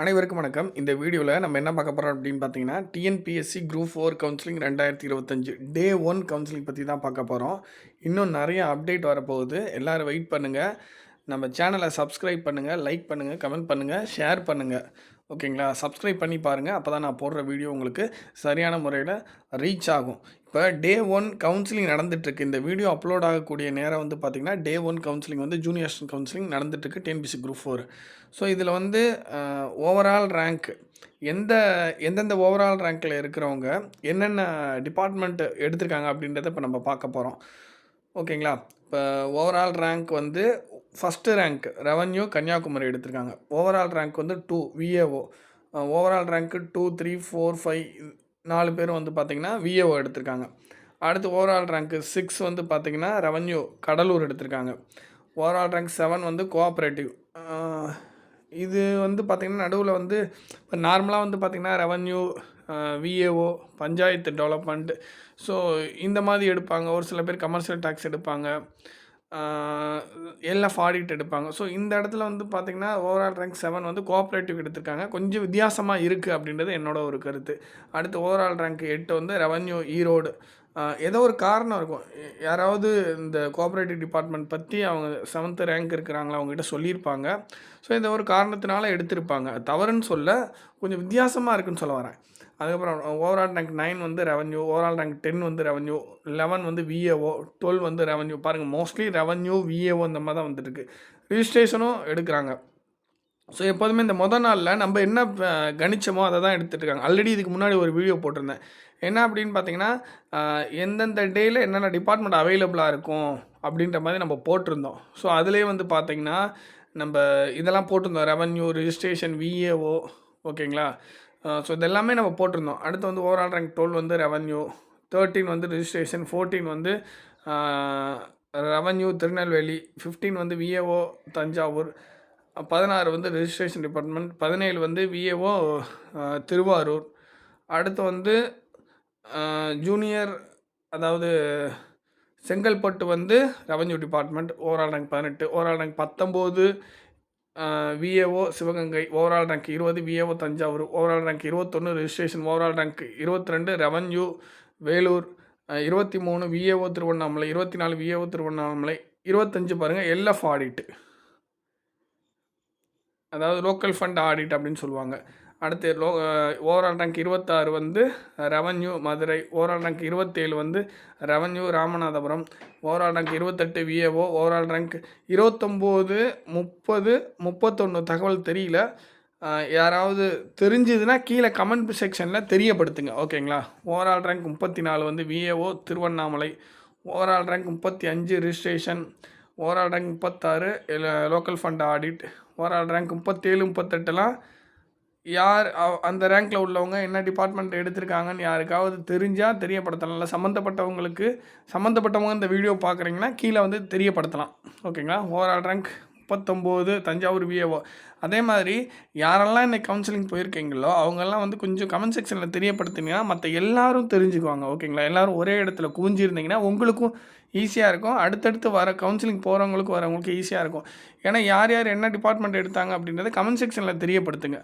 அனைவருக்கும் வணக்கம். இந்த வீடியோல நம்ம என்ன பார்க்க போறோம் அப்படின்னு பார்த்தீங்கன்னா, டிஎன்பிஎஸ்சி குரூப் 4 கவுன்சிலிங் 2025 டே 1 கவுன்சிலிங் பத்தி தான் பார்க்க போறோம். இன்னும் நெறைய அப்டேட் வரப்போகுது. எல்லாரும் வெயிட் பண்ணுங்க. நம்ம சேனலை சப்ஸ்கிரைப் பண்ணுங்க, லைக் பண்ணுங்க, கமெண்ட் பண்ணுங்க, ஷேர் பண்ணுங்க. ஓகேங்களா? சப்ஸ்கிரைப் பண்ணி பாருங்க. அப்பதான் நான் போடுற வீடியோ உங்களுக்கு சரியான முறையில ரீச் ஆகும். இப்போ டே 1 கவுன்சிலிங் நடந்துட்டுருக்கு. இந்த வீடியோ அப்லோட் ஆகக்கூடிய நேரம் வந்து பார்த்தீங்கன்னா, டே 1 கவுன்சிலிங் வந்து ஜூனியர் அசிஸ்டன்ட் கவுன்சிலிங் நடந்துட்டுருக்கு டிஎன்பிஎஸ்சி குரூப் 4. ஸோ இதில் வந்து ஓவரால் ரேங்க் எந்தெந்த ஓவரால் ரேங்க்கில் இருக்கிறவங்க என்னென்ன டிபார்ட்மெண்ட் எடுத்திருக்காங்க அப்படின்றத இப்போ நம்ம பார்க்க போகிறோம். ஓகேங்களா? இப்போ ஓவரால் ரேங்க் வந்து ஃபஸ்ட்டு ரேங்க் ரெவன்யூ கன்னியாகுமரி எடுத்திருக்காங்க. ஓவரால் ரேங்க் வந்து 2 விஏஓ. ஓவரால் ரேங்க்கு 2, 3, 4, 5 4 பேரும் வந்து பார்த்திங்கன்னா விஏஓ எடுத்திருக்காங்க. அடுத்து ஓவரால் ரேங்க்கு 6 வந்து பார்த்திங்கன்னா ரெவன்யூ கடலூர் எடுத்திருக்காங்க. ஓவரால் ரேங்க் 7 வந்து கோஆப்ரேட்டிவ். இது வந்து பார்த்திங்கன்னா நடுவில் வந்து இப்போ நார்மலாக வந்து பார்த்திங்கன்னா revenue, VAO, panchayat development, so இந்த மாதிரி எடுப்பாங்க. ஒரு சில பேர் கமர்ஷியல் டேக்ஸ் எடுப்பாங்க, எல்எஃப் ஆடிட் எடுப்பாங்க. ஸோ இந்த இடத்துல வந்து பார்த்திங்கன்னா ஓவரால் ரேங்க் 7 வந்து கோஆப்ரேட்டிவ் எடுத்திருக்காங்க. கொஞ்சம் வித்தியாசமாக இருக்குது அப்படின்றது என்னோட ஒரு கருத்து. அடுத்து ஓவரால் ரேங்க் 8 வந்து ரெவன்யூ ஈரோடு. ஏதோ ஒரு காரணம் இருக்கும். யாராவது இந்த கோஆப்ரேட்டிவ் டிபார்ட்மெண்ட் பற்றி அவங்க 7th ரேங்க் இருக்கிறாங்களா அவங்ககிட்ட சொல்லியிருப்பாங்க. ஸோ இந்த ஒரு காரணத்தினால எடுத்திருப்பாங்க. தவறுன்னு சொல்ல, கொஞ்சம் வித்தியாசமாக இருக்குன்னு சொல்ல வரேன். அதுக்கப்புறம் ஓவரால் ரேங்க் 9 வந்து ரெவன்யூ, ஓவரால் ரேங்க் 10 வந்து ரெவன்யூ, 11 வந்து விஏஓ, 12 வந்து ரெவன்யூ. பாருங்கள், மோஸ்ட்லி ரெவன்யூ, விஏஓ இந்த மாதிரி தான் வந்துட்டுருக்கு. ரிஜிஸ்ட்ரேஷனும் எடுக்கிறாங்க. ஸோ எப்போதுமே இந்த நாளில் நம்ம என்ன கணிச்சமோ அதை தான் எடுத்துகிட்ருக்காங்க. ஆல்ரெடி இதுக்கு முன்னாடி ஒரு வீடியோ போட்டிருந்தேன். என்ன அப்படின்னு பார்த்தீங்கன்னா, எந்தெந்த டேயில் என்னென்ன டிபார்ட்மெண்ட் அவைலபிளாக இருக்கும் அப்படின்ற மாதிரி நம்ம போட்டிருந்தோம். ஸோ அதிலே வந்து பார்த்திங்கன்னா நம்ம இதெல்லாம் போட்டிருந்தோம். ரெவன்யூ, ரிஜிஸ்ட்ரேஷன், விஏஓ, ஓகேங்களா? ஸோ இதெல்லாமே நம்ம போட்டிருந்தோம். அடுத்து வந்து ஓவரால் ரேங்க் 12 வந்து ரெவன்யூ, 13 வந்து ரிஜிஸ்ட்ரேஷன், 14 வந்து ரெவன்யூ திருநெல்வேலி, 15 வந்து விஏஓ தஞ்சாவூர், 16 வந்து ரிஜிஸ்ட்ரேஷன் டிபார்ட்மெண்ட், 17 வந்து விஏஓ திருவாரூர். அடுத்து வந்து ஜூனியர், அதாவது செங்கல்பட்டு வந்து revenue department, overall rank 18, overall rank 19 VAO Sivaganga, overall rank 20 VAO Thanjavur, overall rank 21 registration, overall rank 22 revenue Vellore, 23 VAO Tiruvannamalai, 24 VAO Tiruvannamalai, 25 பாருங்கள் எல்எஃப் ஆடிட், அதாவது லோக்கல் ஃபண்ட் ஆடிட் அப்படின்னு சொல்லுவாங்க. அடுத்து ஓவரால் ரேங்க் 26 வந்து ரெவன்யூ மதுரை, ஓவரால் ரேங்க் 27 வந்து revenue Ramanathapuram, overall rank 28 VAO, overall rank 29, 30, 31 தகவல் தெரியல. யாராவது தெரிஞ்சதுன்னா கீழே கமெண்ட் செக்ஷனில் தெரியப்படுத்துங்க. ஓகேங்களா? ஓவரால் ரேங்க் 34 வந்து VAO Tiruvannamalai, overall rank 35 registration, overall rank 36 local fund audit, overall rank 37, 38லாம் யார் அந்த ரேங்க்கில் உள்ளவங்க என்ன டிபார்ட்மெண்ட் எடுத்திருக்காங்கன்னு யாருக்காவது தெரிஞ்சால் தெரியப்படுத்தலாம். இல்லை சம்மந்தப்பட்டவங்க இந்த வீடியோ பார்க்குறீங்கன்னா கீழே வந்து தெரியப்படுத்தலாம். ஓகேங்களா? Overall rank 39 Thanjavur VAO. அதே மாதிரி யாரெல்லாம் இன்றைக்கி கவுன்சிலிங் போயிருக்கீங்களோ அவங்கெல்லாம் வந்து கொஞ்சம் கமெண்ட் செக்ஷனில் தெரியப்படுத்தினீங்கன்னா மற்ற எல்லோரும் தெரிஞ்சுக்குவாங்க. ஓகேங்களா? எல்லோரும் ஒரே இடத்துல குவிஞ்சிருந்தீங்கன்னா உங்களுக்கும் ஈஸியாக இருக்கும். அடுத்தடுத்து வர கவுன்சிலிங் போகிறவங்களுக்கு வரவங்களுக்கு ஈஸியாக இருக்கும். ஏன்னா யார் யார் என்ன டிபார்ட்மெண்ட் எடுத்தாங்க அப்படின்றத கமெண்ட் செக்ஷனில் தெரியப்படுத்துங்க.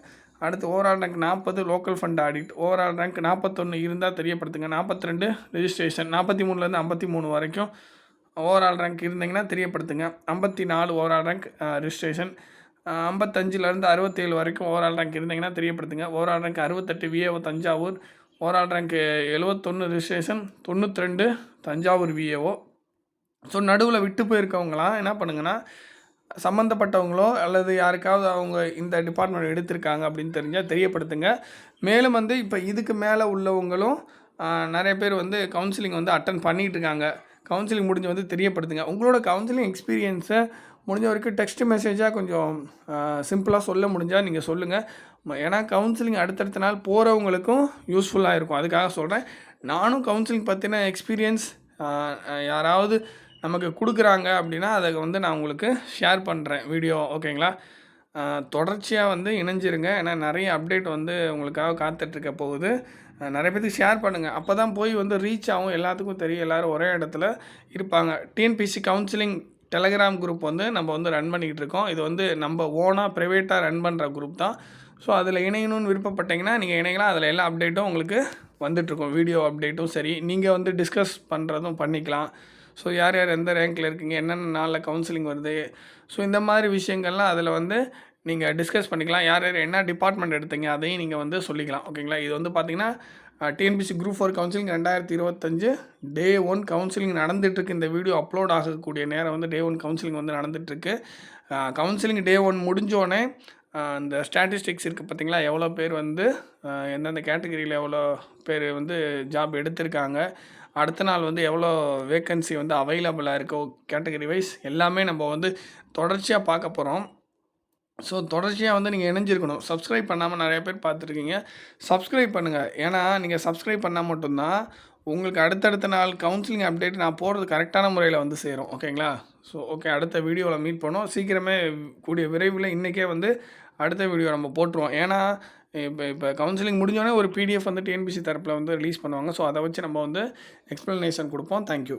அடுத்து overall rank 40 local fund audit, overall rank 41 இருந்தால் தெரியப்படுத்துங்க. 42 ரிஜிஸ்ட்ரேஷன், 43லேருந்து 53 வரைக்கும் ஓவரால் ரேங்க் இருந்தீங்கன்னா தெரியப்படுத்துங்க. 54 ஓவரால் ரேங்க் ரிஜிஸ்ட்ரேஷன், 55லேருந்து 67 வரைக்கும் ஓவரால் ரேங்க் இருந்தீங்கன்னா தெரியப்படுத்துங்க. Overall rank 68 VAO Thanjavur, overall rank 71 registration, 92 Thanjavur VAO. So நடுவில் விட்டு போயிருக்கவங்களாம் என்ன பண்ணுங்கன்னா, சம்மந்தப்பட்டவங்களோ அல்லது யாருக்காவது அவங்க இந்த டிபார்ட்மெண்ட் எடுத்திருக்காங்க அப்படின்னு தெரிஞ்சால் தெரியப்படுத்துங்க. மேலும் வந்து இப்போ இதுக்கு மேலே உள்ளவங்களும் நிறைய பேர் வந்து கவுன்சிலிங் வந்து அட்டன் பண்ணிகிட்ருக்காங்க. கவுன்சிலிங் முடிஞ்சு வந்து தெரியப்படுத்துங்க. உங்களோட கவுன்சிலிங் எக்ஸ்பீரியன்ஸை முடிஞ்ச வரைக்கும் டெக்ஸ்ட் மெசேஜாக கொஞ்சம் சிம்பிளாக சொல்ல முடிஞ்சால் நீங்கள் சொல்லுங்கள். ஏன்னா கவுன்சிலிங் அடுத்தடுத்த நாள் போகிறவங்களுக்கும் யூஸ்ஃபுல்லாக இருக்கும். அதுக்காக சொல்கிறேன். நானும் கவுன்சிலிங் பற்றின எக்ஸ்பீரியன்ஸ் யாராவது நமக்கு கொடுக்குறாங்க அப்படின்னா அதை வந்து நான் உங்களுக்கு ஷேர் பண்ணுறேன் வீடியோ. ஓகேங்களா? தொடர்ச்சியாக வந்து இணைஞ்சிருங்க. ஏன்னா நிறைய அப்டேட் வந்து உங்களுக்காக காத்துட்ருக்க போகுது. நிறைய பேருக்கு ஷேர் பண்ணுங்கள். அப்போ தான் போய் வந்து ரீச் ஆகும், எல்லாத்துக்கும் தெரியும், எல்லோரும் ஒரே இடத்துல இருப்பாங்க. டிஎன்பிஎஸ்சி கவுன்சிலிங் டெலகிராம் குரூப் வந்து நம்ம வந்து ரன் பண்ணிக்கிட்டு இருக்கோம். இது வந்து நம்ம ஓனாக ப்ரைவேட்டாக ரன் பண்ணுற குரூப் தான். ஸோ அதில் இணையணும்னு விருப்பப்பட்டீங்கன்னா நீங்கள் இணையலாம். அதில் எல்லா அப்டேட்டும் உங்களுக்கு வந்துட்டுருக்கும். வீடியோ அப்டேட்டும் சரி, நீங்கள் வந்து டிஸ்கஸ் பண்ணுறதும் பண்ணிக்கலாம். ஸோ யார் யார் எந்த ரேங்க்கில் இருக்கீங்க, என்னென்ன நாளில் கவுன்சிலிங் வருது, ஸோ இந்த மாதிரி விஷயங்கள்லாம் அதில் வந்து நீங்கள் டிஸ்கஸ் பண்ணிக்கலாம். யார் யார் என்ன டிபார்ட்மெண்ட் எடுத்தீங்க அதையும் நீங்கள் வந்து சொல்லிக்கலாம். ஓகேங்களா. இது வந்து பார்த்திங்கன்னா டிஎன்பிசி குரூப் 4 கவுன்சிலிங் 2025 டே 1 கவுன்சிலிங் நடந்துகிட்ருக்கு. இந்த வீடியோ அப்லோட் ஆகக்கூடிய நேரம் வந்து டே 1 கவுன்சிலிங் வந்து நடந்துகிட்ருக்கு. கவுன்சிலிங் டே 1 முடிஞ்சோடனே அந்த ஸ்டாட்டிஸ்டிக்ஸ் இருக்குது பார்த்திங்களா, எவ்வளோ பேர் வந்து எந்தெந்த கேட்டகரியில் எவ்வளோ பேர் வந்து ஜாப் எடுத்திருக்காங்க, அடுத்த நாள் வந்து எவ்வளோ வேக்கன்சி வந்து அவைலபிளாக இருக்கோ கேட்டகரி வைஸ் எல்லாமே நம்ம வந்து தொடர்ச்சியாக பார்க்க போகிறோம். ஸோ தொடர்ச்சியாக வந்து நீங்கள் இணைஞ்சிருக்கணும். சப்ஸ்கிரைப் பண்ணாமல் நிறைய பேர் பார்த்துருக்கீங்க. சப்ஸ்கிரைப் பண்ணுங்கள். ஏன்னா நீங்கள் சப்ஸ்கிரைப் பண்ணால் மட்டும்தான் உங்களுக்கு அடுத்தடுத்த நாள் கவுன்சிலிங் அப்டேட் நான் போடுறது கரெக்டான முறையில் வந்து சேரும். ஓகேங்களா. ஸோ ஓகே, அடுத்த வீடியோவில் மீட் பண்ணோம். சீக்கிரமே கூடிய விரைவில் இன்றைக்கே வந்து அடுத்த வீடியோ நம்ம போட்டுருவோம். ஏன்னா இப்போ கவுன்சிலிங் முடிஞ்சோடனே ஒரு பிடிஎஃப் வந்து டிஎன்பிசி தரப்பில் வந்து ரிலீஸ் பண்ணுவாங்க. ஸோ அதை வச்சு நம்ம வந்து எக்ஸ்ப்ளனேஷன் கொடுப்போம். தேங்க்யூ.